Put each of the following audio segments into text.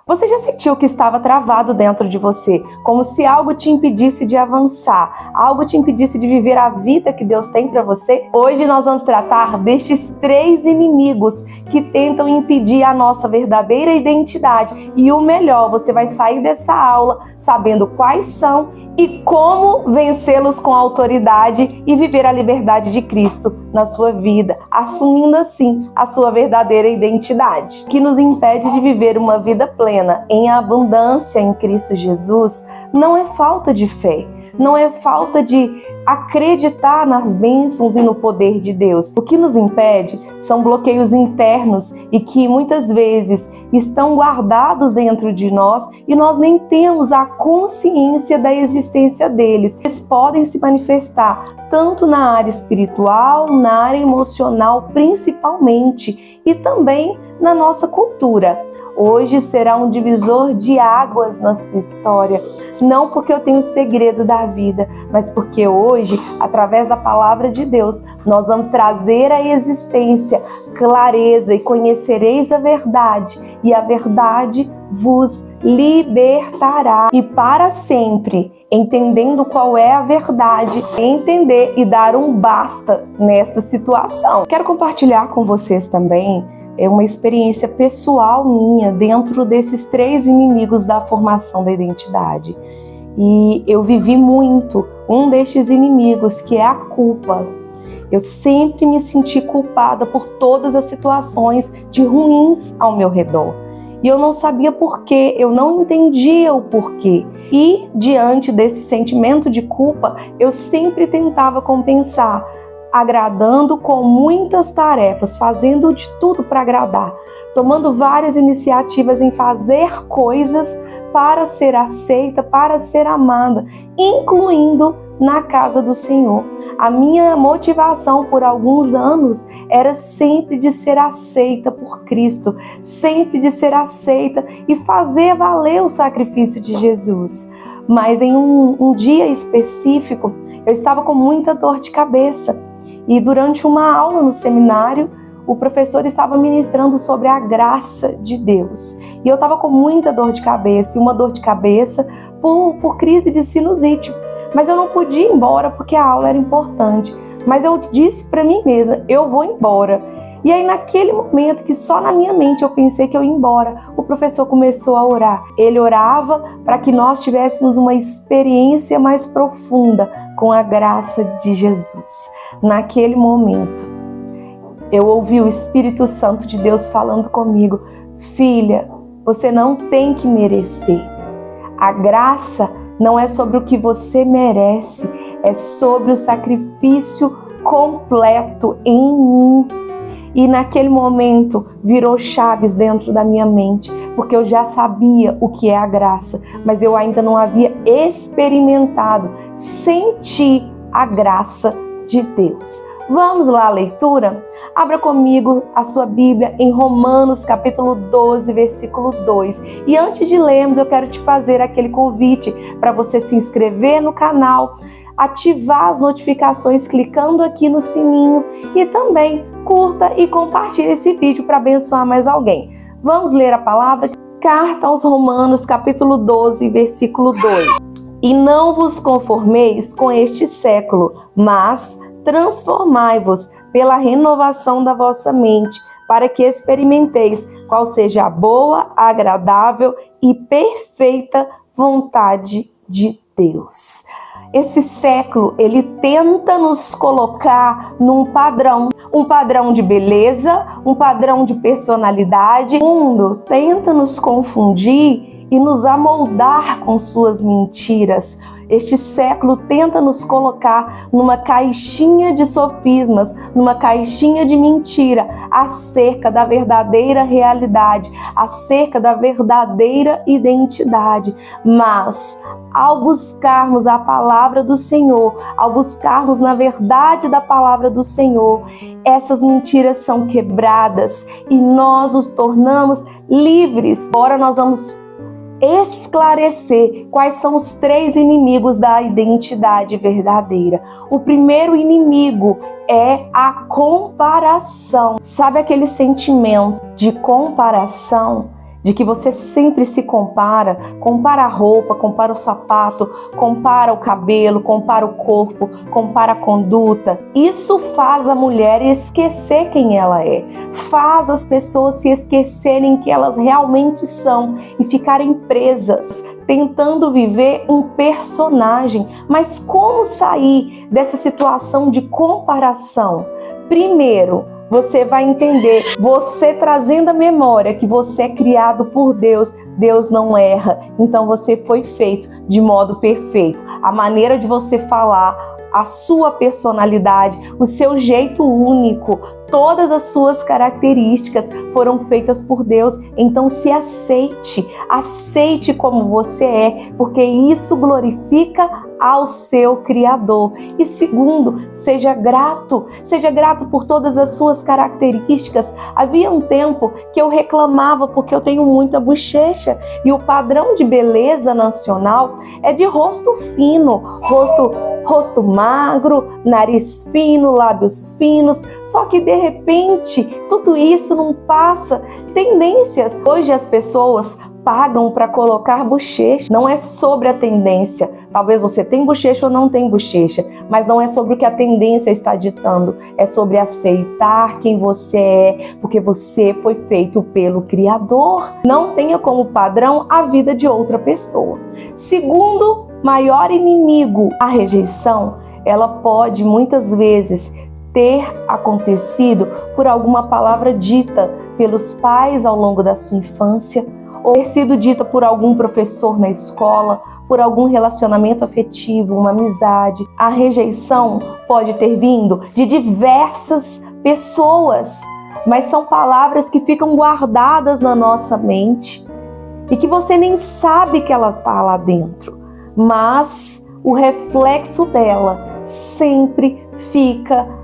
Você já sentiu que estava travado dentro de você, como se algo te impedisse de avançar, algo te impedisse de viver a vida que Deus tem para você? Hoje nós vamos tratar destes 3 inimigos que tentam impedir a nossa verdadeira identidade. E o melhor, você vai sair dessa aula sabendo quais são e como vencê-los com autoridade e viver a liberdade de Cristo na sua vida, assumindo assim a sua verdadeira identidade. O que nos impede de viver uma vida plena em abundância em Cristo Jesus não é falta de fé, não é falta de acreditar nas bênçãos e no poder de Deus. O que nos impede são bloqueios internos e que muitas vezes estão guardados dentro de nós e nós nem temos a consciência da existência deles. Eles podem se manifestar tanto na área espiritual, na área emocional principalmente, e também na nossa cultura. Hoje será um divisor de águas na sua história, não porque eu tenho o segredo da vida, mas porque hoje, através da palavra de Deus, nós vamos trazer à existência clareza e conhecereis a verdade, e a verdade vos libertará. E para sempre, entendendo qual é a verdade, entender e dar um basta nesta situação. Quero compartilhar com vocês também uma experiência pessoal minha dentro desses 3 inimigos da formação da identidade. E eu vivi muito um destes inimigos, que é a culpa. Eu sempre me senti culpada por todas as situações de ruins ao meu redor. E eu não sabia porquê, eu não entendia o porquê. E diante desse sentimento de culpa, eu sempre tentava compensar, agradando com muitas tarefas, fazendo de tudo para agradar, tomando várias iniciativas em fazer coisas para ser aceita, para ser amada, incluindo na casa do Senhor. A minha motivação por alguns anos era sempre de ser aceita por Cristo, sempre de ser aceita e fazer valer o sacrifício de Jesus. Mas em um dia específico, eu estava com muita dor de cabeça. E durante uma aula no seminário, o professor estava ministrando sobre a graça de Deus. E eu estava com muita dor de cabeça, e uma dor de cabeça por crise de sinusite. Mas eu não podia ir embora porque a aula era importante. Mas eu disse para mim mesma, eu vou embora. E aí naquele momento que só na minha mente eu pensei que eu ia embora, o professor começou a orar. Ele orava para que nós tivéssemos uma experiência mais profunda com a graça de Jesus. Naquele momento, eu ouvi o Espírito Santo de Deus falando comigo: filha, você não tem que merecer. A graça não é sobre o que você merece, é sobre o sacrifício completo em mim. E naquele momento virou chaves dentro da minha mente, porque eu já sabia o que é a graça, mas eu ainda não havia experimentado, sentir a graça de Deus. Vamos lá à leitura? Abra comigo a sua Bíblia em Romanos capítulo 12, versículo 2. E antes de lermos, eu quero te fazer aquele convite para você se inscrever no canal, ativar as notificações clicando aqui no sininho e também curta e compartilhe esse vídeo para abençoar mais alguém. Vamos ler a palavra? Carta aos Romanos, capítulo 12, versículo 2. E não vos conformeis com este século, mas transformai-vos pela renovação da vossa mente, para que experimenteis qual seja a boa, agradável e perfeita vontade de Deus. Esse século, ele tenta nos colocar num padrão, um padrão de beleza, um padrão de personalidade. O mundo tenta nos confundir e nos amoldar com suas mentiras. Este século tenta nos colocar numa caixinha de sofismas, numa caixinha de mentira, acerca da verdadeira realidade, acerca da verdadeira identidade. Mas, ao buscarmos a palavra do Senhor, ao buscarmos na verdade da palavra do Senhor, essas mentiras são quebradas e nós nos tornamos livres. Agora nós vamos esclarecer quais são os 3 inimigos da identidade verdadeira. O primeiro inimigo é a comparação. Sabe aquele sentimento de comparação de que você sempre se compara a roupa, compara o sapato, compara o cabelo, compara o corpo, compara a conduta. Isso faz a mulher esquecer quem ela é, faz as pessoas se esquecerem que elas realmente são e ficarem presas, tentando viver um personagem. Mas como sair dessa situação de comparação? Primeiro, você vai entender, você trazendo a memória que você é criado por Deus, Deus não erra, então você foi feito de modo perfeito. A maneira de você falar, a sua personalidade, o seu jeito único, todas as suas características foram feitas por Deus. Então se aceite como você é, porque isso glorifica ao seu Criador. E segundo, seja grato por todas as suas características. Havia um tempo que eu reclamava porque eu tenho muita bochecha e o padrão de beleza nacional é de rosto fino, rosto magro, nariz fino, lábios finos, só que de repente tudo isso não passa. Tendências. Hoje as pessoas pagam para colocar bochecha. Não é sobre a tendência. Talvez você tenha bochecha ou não tenha bochecha, mas não é sobre o que a tendência está ditando. É sobre aceitar quem você é, porque você foi feito pelo Criador. Não tenha como padrão a vida de outra pessoa. Segundo maior inimigo, a rejeição, ela pode muitas vezes ter acontecido por alguma palavra dita pelos pais ao longo da sua infância, ou ter sido dita por algum professor na escola, por algum relacionamento afetivo, uma amizade. A rejeição pode ter vindo de diversas pessoas, mas são palavras que ficam guardadas na nossa mente e que você nem sabe que ela está lá dentro, mas o reflexo dela sempre fica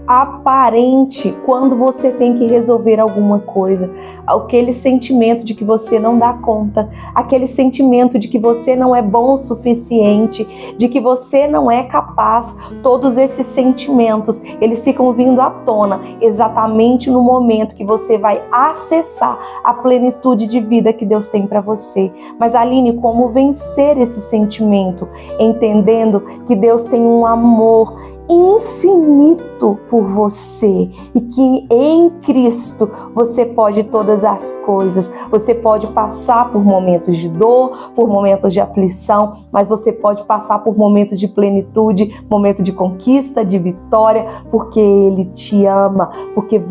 aparente quando você tem que resolver alguma coisa. Aquele sentimento de que você não dá conta, aquele sentimento de que você não é bom o suficiente, de que você não é capaz. Todos esses sentimentos, eles ficam vindo à tona exatamente no momento que você vai acessar a plenitude de vida que Deus tem para você. Mas Aline, como vencer esse sentimento? Entendendo que Deus tem um amor infinito por você e que em Cristo você pode todas as coisas. Você pode passar por momentos de dor, por momentos de aflição, mas você pode passar por momentos de plenitude, momentos de conquista, de vitória, porque Ele te ama, porque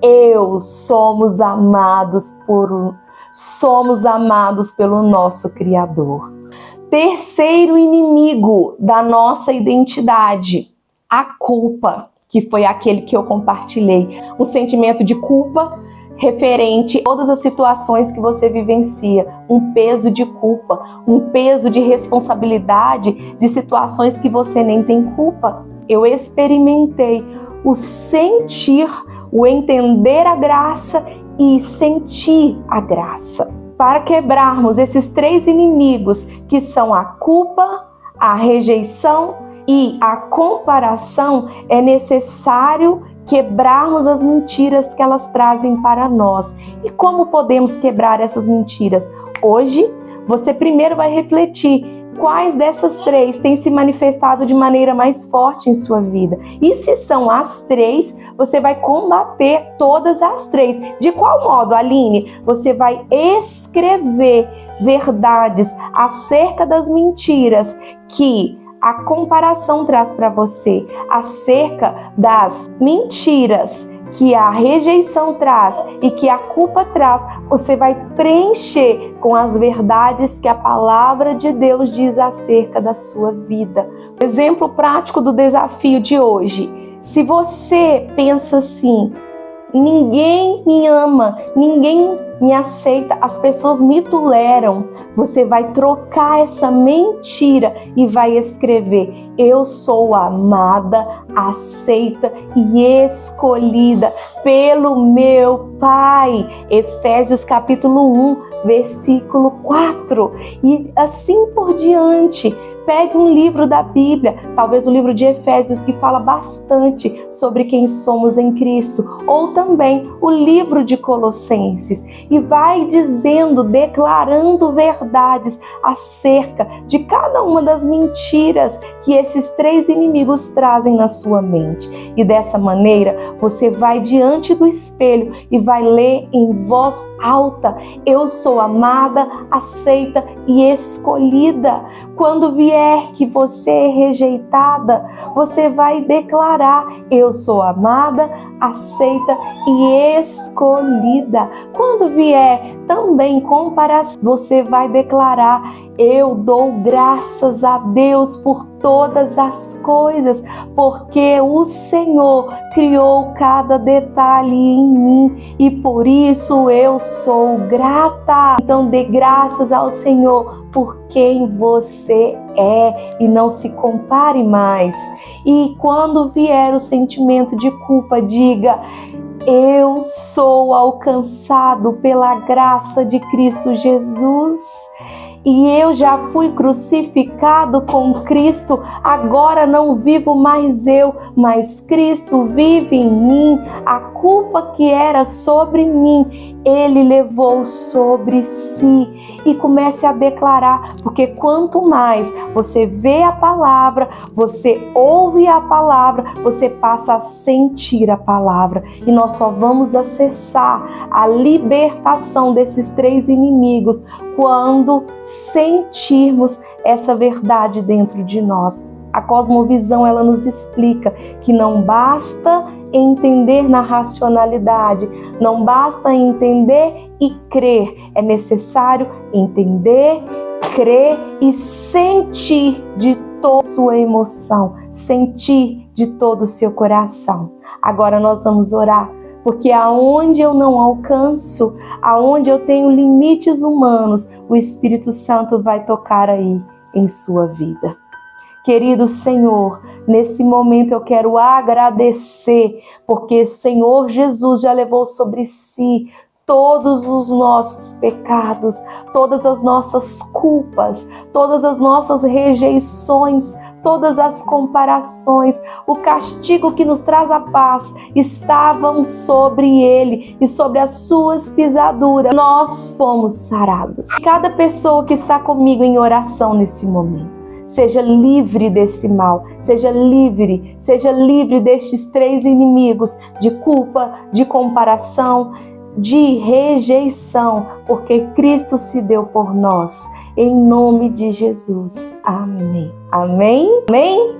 eu somos amados pelo nosso Criador. Terceiro inimigo da nossa identidade, a culpa, que foi aquele que eu compartilhei. Um sentimento de culpa referente a todas as situações que você vivencia. Um peso de culpa, um peso de responsabilidade de situações que você nem tem culpa. Eu experimentei o sentir, o entender a graça e sentir a graça. Para quebrarmos esses três inimigos, que são a culpa, a rejeição e a comparação, é necessário quebrarmos as mentiras que elas trazem para nós. E como podemos quebrar essas mentiras? Hoje, você primeiro vai refletir quais dessas três têm se manifestado de maneira mais forte em sua vida. E se são as três, você vai combater todas as três. De qual modo, Aline? Você vai escrever verdades acerca das mentiras que a comparação traz para você, acerca das mentiras que a rejeição traz e que a culpa traz. Você vai preencher com as verdades que a palavra de Deus diz acerca da sua vida. Exemplo prático do desafio de hoje. Se você pensa assim: ninguém me ama, ninguém me aceita, as pessoas me toleram, você vai trocar essa mentira e vai escrever: eu sou amada, aceita e escolhida pelo meu Pai. Efésios capítulo 1, versículo 4. E assim por diante. pegue um livro da Bíblia, talvez o livro de Efésios, que fala bastante sobre quem somos em Cristo, ou também o livro de Colossenses, e vai dizendo, declarando verdades acerca de cada uma das mentiras que esses três inimigos trazem na sua mente. E dessa maneira, você vai diante do espelho e vai ler em voz alta: eu sou amada, aceita e escolhida. Quando vier que você é rejeitada, você vai declarar: eu sou amada, aceita e escolhida. Quando vier também comparação, você vai declarar: eu dou graças a Deus por todas as coisas, porque o Senhor criou cada detalhe em mim e por isso eu sou grata. Então dê graças ao Senhor por quem você é e não se compare mais. E quando vier o sentimento de culpa, diga: eu sou alcançado pela graça de Cristo Jesus. E eu já fui crucificado com Cristo, agora não vivo mais eu, mas Cristo vive em mim. A culpa que era sobre mim, Ele levou sobre si. E comece a declarar, porque quanto mais você vê a palavra, você ouve a palavra, você passa a sentir a palavra. E nós só vamos acessar a libertação desses três inimigos quando sentirmos essa verdade dentro de nós. A cosmovisão, ela nos explica que não basta entender na racionalidade, não basta entender e crer, é necessário entender, crer e sentir de toda a sua emoção, sentir de todo o seu coração. Agora nós vamos orar, porque aonde eu não alcanço, aonde eu tenho limites humanos, o Espírito Santo vai tocar aí em sua vida. Querido Senhor, nesse momento eu quero agradecer, porque o Senhor Jesus já levou sobre si todos os nossos pecados, todas as nossas culpas, todas as nossas rejeições, todas as comparações. O castigo que nos traz a paz estavam sobre ele e sobre as suas pisaduras nós fomos sarados. Cada pessoa que está comigo em oração nesse momento, seja livre desse mal, seja livre destes três inimigos de culpa, de comparação, de rejeição, porque Cristo se deu por nós. Em nome de Jesus. Amém. Amém? Amém?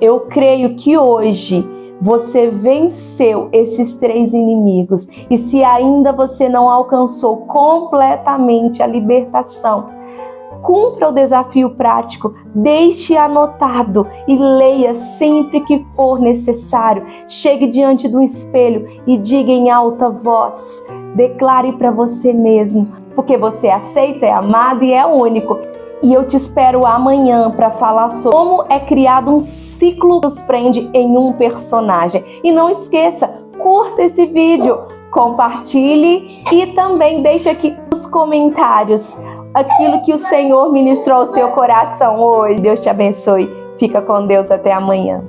Eu creio que hoje você venceu esses três inimigos. E se ainda você não alcançou completamente a libertação, cumpra o desafio prático, deixe anotado e leia sempre que for necessário. Chegue diante do espelho e diga em alta voz, declare para você mesmo, porque você aceita, é amado e é único. E eu te espero amanhã para falar sobre como é criado um ciclo que nos prende em um personagem. E não esqueça, curta esse vídeo, compartilhe e também deixe aqui nos comentários aquilo que o Senhor ministrou ao seu coração hoje. Deus te abençoe. Fica com Deus até amanhã.